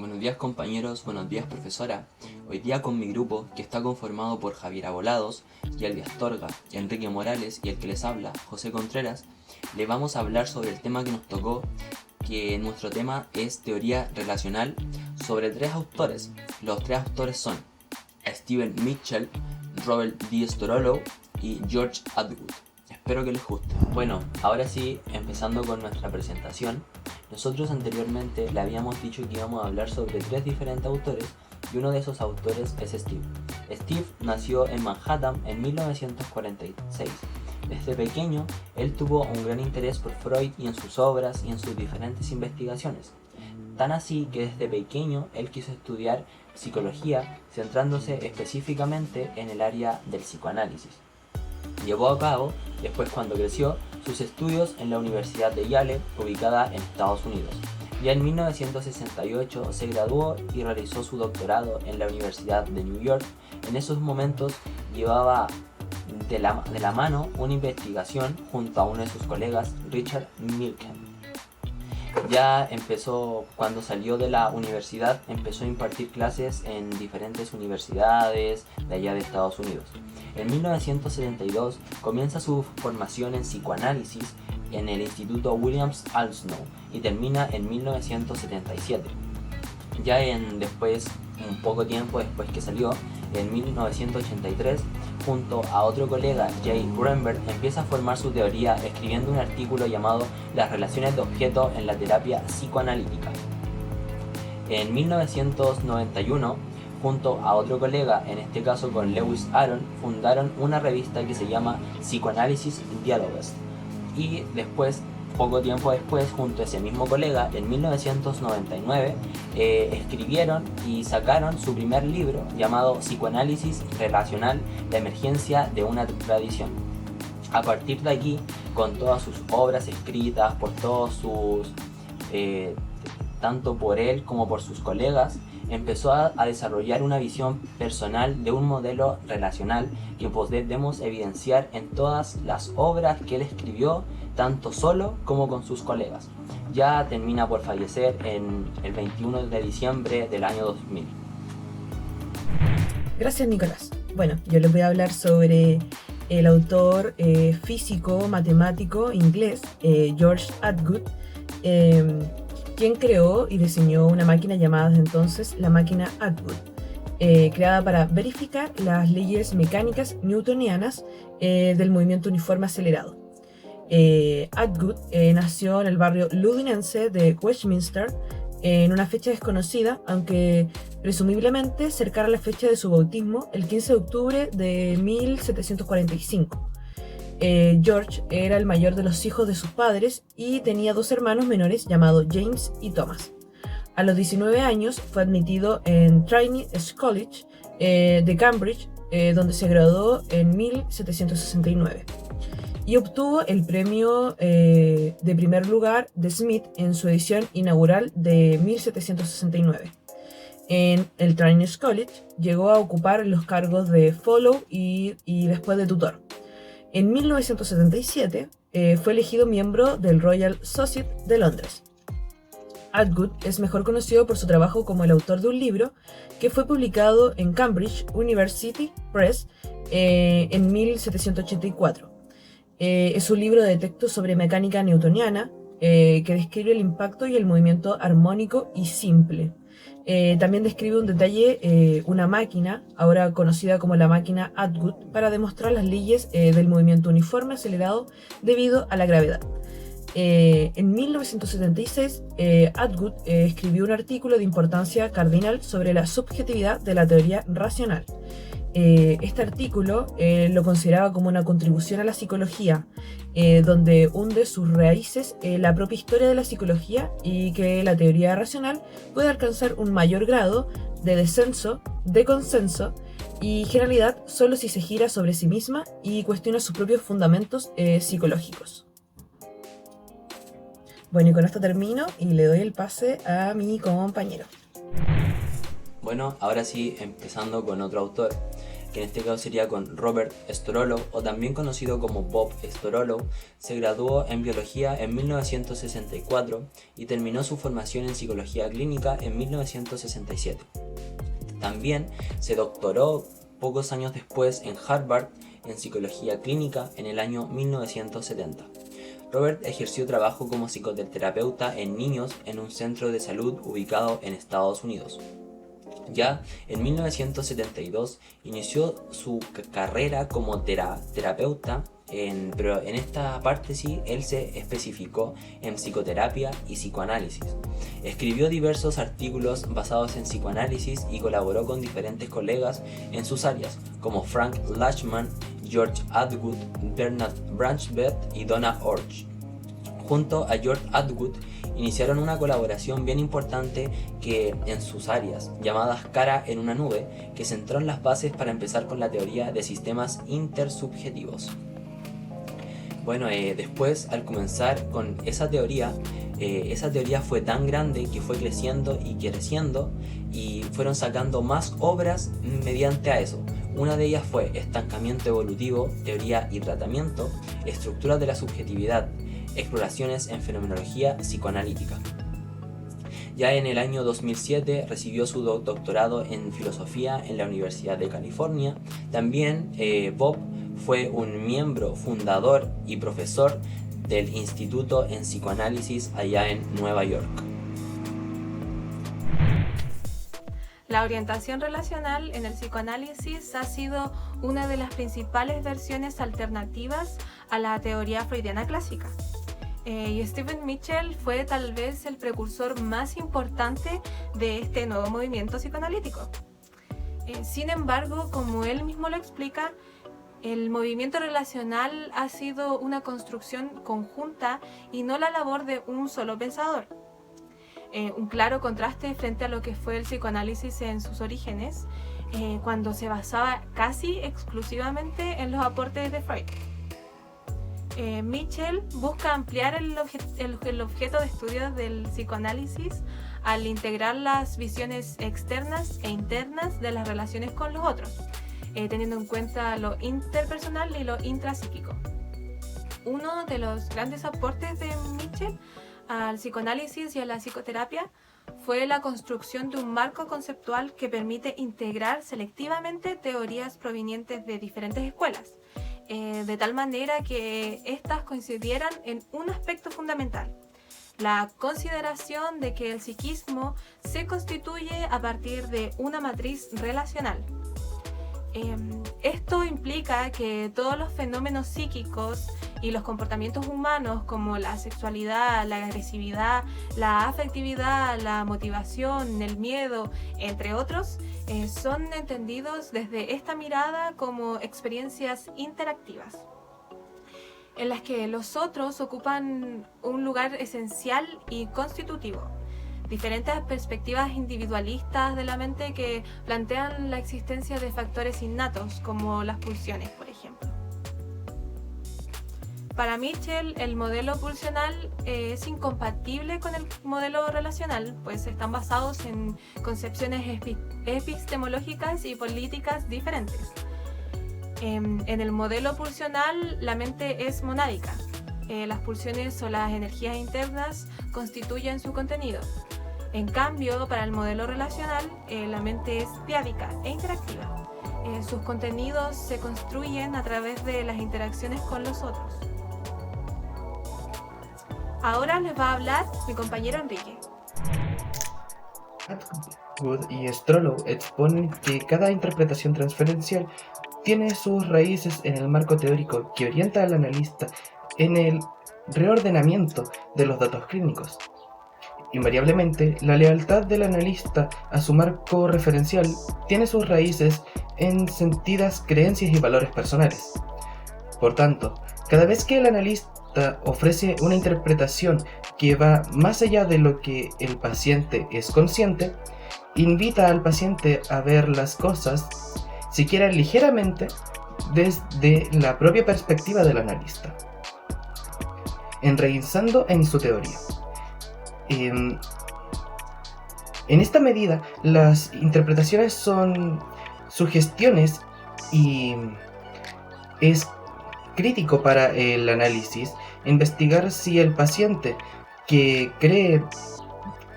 Buenos días compañeros, buenos días profesora. Hoy día con mi grupo, que está conformado por Javier Volados, Yelvi Astorga, Enrique Morales y el que les habla, José Contreras, le vamos a hablar sobre el tema que nos tocó, que nuestro tema es teoría relacional sobre tres autores. Los tres autores son Stephen Mitchell, Robert D. Storolow y George Atwood. Espero que les guste. Bueno, ahora sí, empezando con nuestra presentación. Nosotros anteriormente le habíamos dicho que íbamos a hablar sobre tres diferentes autores y uno de esos autores es Steve. Steve nació en Manhattan en 1946. Desde pequeño, él tuvo un gran interés por Freud y en sus obras y en sus diferentes investigaciones. Tan así que desde pequeño él quiso estudiar psicología, centrándose específicamente en el área del psicoanálisis. Llevó a cabo, después cuando creció, sus estudios en la Universidad de Yale, ubicada en Estados Unidos. Ya en 1968 se graduó y realizó su doctorado en la Universidad de New York. En esos momentos llevaba de la mano una investigación junto a uno de sus colegas, Richard Milken. Ya empezó, cuando salió de la universidad, empezó a impartir clases en diferentes universidades de allá de Estados Unidos. En 1972 comienza su formación en psicoanálisis en el Instituto Williams Alsnou y termina en 1977. Ya después, un poco tiempo después que salió, en 1983, junto a otro colega, Jay Greenberg, empieza a formar su teoría escribiendo un artículo llamado Las relaciones de objeto en la terapia psicoanalítica. En 1991, junto a otro colega, en este caso con Lewis Aron, fundaron una revista que se llama Psychoanalysis Dialogues. Y después, poco tiempo después, junto a ese mismo colega, en 1999, escribieron y sacaron su primer libro llamado Psicoanálisis Relacional, la emergencia de una tradición. A partir de aquí, con todas sus obras escritas, por todos sus, tanto por él como por sus colegas, empezó a desarrollar una visión personal de un modelo relacional que podemos evidenciar en todas las obras que él escribió, tanto solo como con sus colegas. Ya termina por fallecer en el 21 de diciembre del año 2000. Gracias, Nicolás. Bueno, yo les voy a hablar sobre el autor físico, matemático inglés, George Atwood, quien creó y diseñó una máquina llamada desde entonces la máquina Atwood, creada para verificar las leyes mecánicas newtonianas del movimiento uniforme acelerado. Atwood nació en el barrio londinense de Westminster en una fecha desconocida, aunque presumiblemente cercana a la fecha de su bautismo, el 15 de octubre de 1745. George era el mayor de los hijos de sus padres y tenía dos hermanos menores llamados James y Thomas. A los 19 años fue admitido en Trinity College de Cambridge, donde se graduó en 1769 y obtuvo el premio de primer lugar de Smith en su edición inaugural de 1769. En el Trinity College llegó a ocupar los cargos de Fellow y después de tutor. En 1977 fue elegido miembro del Royal Society de Londres. Atwood es mejor conocido por su trabajo como el autor de un libro que fue publicado en Cambridge University Press en 1784. Es un libro de texto sobre mecánica newtoniana que describe el impacto y el movimiento armónico y simple. También describe un detalle, una máquina, ahora conocida como la máquina Atwood, para demostrar las leyes del movimiento uniforme acelerado debido a la gravedad. En 1976, Atwood escribió un artículo de importancia cardinal sobre la subjetividad de la teoría racional. Este artículo lo consideraba como una contribución a la psicología, donde hunde sus raíces en la propia historia de la psicología y que la teoría racional puede alcanzar un mayor grado de descenso, de consenso y generalidad solo si se gira sobre sí misma y cuestiona sus propios fundamentos psicológicos. Bueno, y con esto termino y le doy el pase a mi compañero. Bueno, ahora sí, empezando con otro autor. que en este caso sería con Robert Storolow, o también conocido como Bob Storolow, se graduó en biología en 1964 y terminó su formación en psicología clínica en 1967. También se doctoró pocos años después en Harvard en psicología clínica en el año 1970. Robert ejerció trabajo como psicoterapeuta en niños en un centro de salud ubicado en Estados Unidos. Ya en 1972 inició su carrera como terapeuta, pero en esta parte sí, él se especificó en psicoterapia y psicoanálisis. Escribió diversos artículos basados en psicoanálisis y colaboró con diferentes colegas en sus áreas, como Frank Lachman, George Atwood, Bernard Branchbeth y Donna Orch. Junto a George Atwood iniciaron una colaboración bien importante que en sus áreas, llamadas Cara en una nube, que sentó en las bases para empezar con la teoría de sistemas intersubjetivos. Bueno, después al comenzar con esa teoría fue tan grande que fue creciendo y fueron sacando más obras mediante a eso. Una de ellas fue Estancamiento evolutivo, teoría y tratamiento, estructuras de la subjetividad, exploraciones en fenomenología psicoanalítica. Ya en el año 2007 recibió su doctorado en filosofía en la Universidad de California. También Bob fue un miembro fundador y profesor del Instituto en Psicoanálisis allá en Nueva York. La orientación relacional en el psicoanálisis ha sido una de las principales versiones alternativas a la teoría freudiana clásica. Y Stephen Mitchell fue tal vez el precursor más importante de este nuevo movimiento psicoanalítico. Sin embargo, como él mismo lo explica, el movimiento relacional ha sido una construcción conjunta y no la labor de un solo pensador. Un claro contraste frente a lo que fue el psicoanálisis en sus orígenes, cuando se basaba casi exclusivamente en los aportes de Freud. Mitchell busca ampliar el objeto de estudio del psicoanálisis al integrar las visiones externas e internas de las relaciones con los otros, teniendo en cuenta lo interpersonal y lo intrapsíquico. Uno de los grandes aportes de Mitchell al psicoanálisis y a la psicoterapia fue la construcción de un marco conceptual que permite integrar selectivamente teorías provenientes de diferentes escuelas, de tal manera que éstas coincidieran en un aspecto fundamental: la consideración de que el psiquismo se constituye a partir de una matriz relacional. Esto implica que todos los fenómenos psíquicos y los comportamientos humanos, como la sexualidad, la agresividad, la afectividad, la motivación, el miedo, entre otros, son entendidos desde esta mirada como experiencias interactivas, en las que los otros ocupan un lugar esencial y constitutivo. Diferentes perspectivas individualistas de la mente que plantean la existencia de factores innatos, como las pulsiones, por ejemplo. Para Mitchell, el modelo pulsional es incompatible con el modelo relacional, pues están basados en concepciones epistemológicas y políticas diferentes. En el modelo pulsional, la mente es monádica. Las pulsiones o las energías internas constituyen su contenido. En cambio, para el modelo relacional, la mente es diádica e interactiva. Sus contenidos se construyen a través de las interacciones con los otros. Ahora les va a hablar mi compañero Enrique. Atwood y Storolow exponen que cada interpretación transferencial tiene sus raíces en el marco teórico que orienta al analista en el reordenamiento de los datos clínicos. Invariablemente, la lealtad del analista a su marco referencial tiene sus raíces en sentidas creencias y valores personales. Por tanto, cada vez que el analista ofrece una interpretación que va más allá de lo que el paciente es consciente, invita al paciente a ver las cosas, siquiera ligeramente, desde la propia perspectiva del analista, enraizando en su teoría. En esta medida, las interpretaciones son sugestiones y es crítico para el análisis investigar si el paciente que cree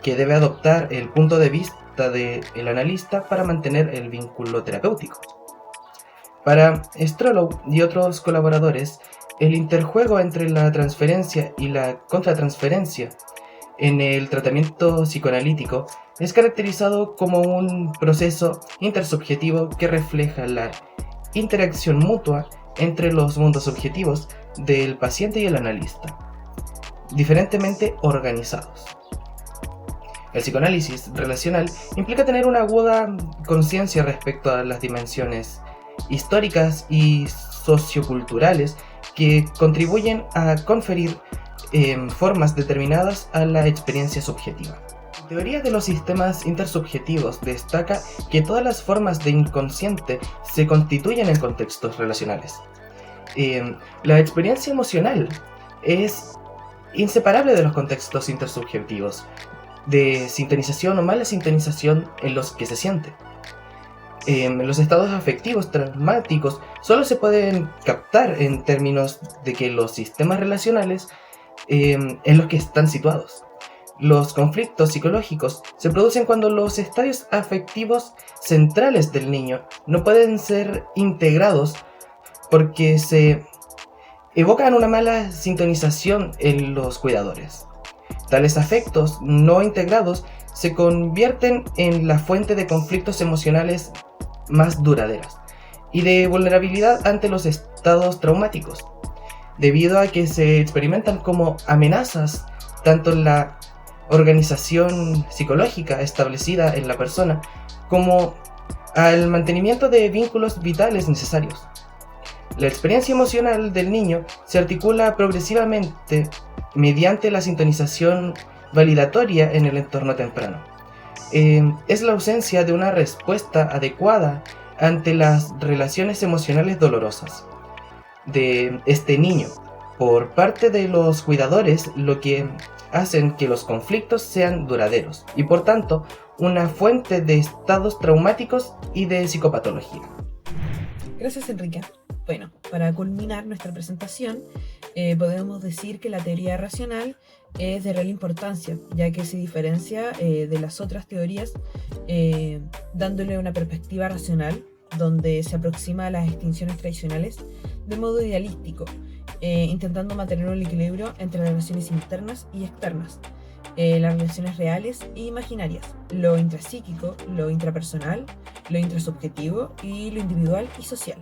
que debe adoptar el punto de vista del analista para mantener el vínculo terapéutico. Para Strollo y otros colaboradores, el interjuego entre la transferencia y la contratransferencia en el tratamiento psicoanalítico es caracterizado como un proceso intersubjetivo que refleja la interacción mutua entre los mundos subjetivos del paciente y el analista, diferentemente organizados. El psicoanálisis relacional implica tener una aguda conciencia respecto a las dimensiones históricas y socioculturales que contribuyen a conferir formas determinadas a la experiencia subjetiva. La teoría de los sistemas intersubjetivos destaca que todas las formas de inconsciente se constituyen en contextos relacionales. La experiencia emocional es inseparable de los contextos intersubjetivos, de sintonización o mala sintonización en los que se siente. Los estados afectivos traumáticos solo se pueden captar en términos de que los sistemas relacionales en los que están situados. Los conflictos psicológicos se producen cuando los estadios afectivos centrales del niño no pueden ser integrados porque se evocan una mala sintonización en los cuidadores. Tales afectos no integrados se convierten en la fuente de conflictos emocionales más duraderas y de vulnerabilidad ante los estados traumáticos, debido a que se experimentan como amenazas tanto en la organización psicológica establecida en la persona como al mantenimiento de vínculos vitales necesarios. La experiencia emocional del niño se articula progresivamente mediante la sintonización validatoria en el entorno temprano. Es la ausencia de una respuesta adecuada ante las relaciones emocionales dolorosas de este niño por parte de los cuidadores lo que hacen que los conflictos sean duraderos y por tanto una fuente de estados traumáticos y de psicopatología. Gracias, Enrique. Bueno, para culminar nuestra presentación, podemos decir que la teoría racional es de real importancia, ya que se diferencia de las otras teorías, dándole una perspectiva racional, donde se aproxima a las extinciones tradicionales de modo idealístico, intentando mantener un equilibrio entre las relaciones internas y externas, las relaciones reales e imaginarias, lo intrapsíquico, lo intrapersonal, lo intrasubjetivo y lo individual y social.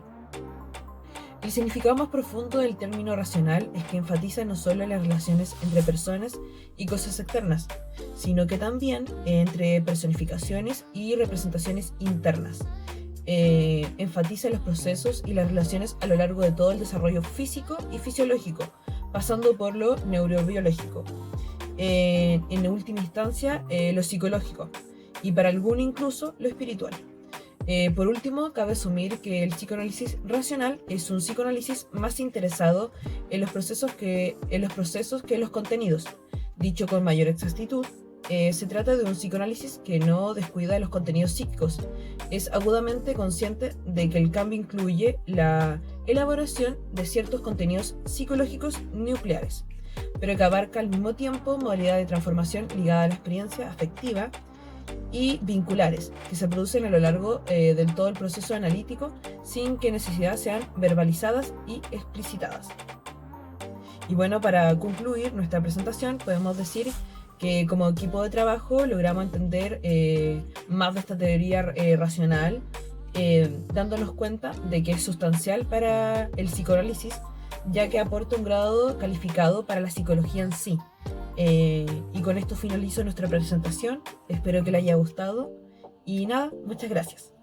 El significado más profundo del término racional es que enfatiza no solo en las relaciones entre personas y cosas externas, sino que también entre personificaciones y representaciones internas. Enfatiza los procesos y las relaciones a lo largo de todo el desarrollo físico y fisiológico, pasando por lo neurobiológico, en última instancia lo psicológico, y para algunos incluso lo espiritual. Por último, cabe asumir que el psicoanálisis racional es un psicoanálisis más interesado en los procesos que en los contenidos. Dicho con mayor exactitud, se trata de un psicoanálisis que no descuida los contenidos psíquicos. Es agudamente consciente de que el cambio incluye la elaboración de ciertos contenidos psicológicos nucleares, pero que abarca al mismo tiempo modalidad de transformación ligada a la experiencia afectiva y vinculares que se producen a lo largo del todo el proceso analítico sin que necesidad sean verbalizadas y explicitadas. Y bueno, para concluir nuestra presentación podemos decir que como equipo de trabajo logramos entender más de esta teoría racional, dándonos cuenta de que es sustancial para el psicoanálisis, ya que aporta un grado calificado para la psicología en sí. Y con esto finalizo nuestra presentación. Espero que les haya gustado. Y nada, muchas gracias.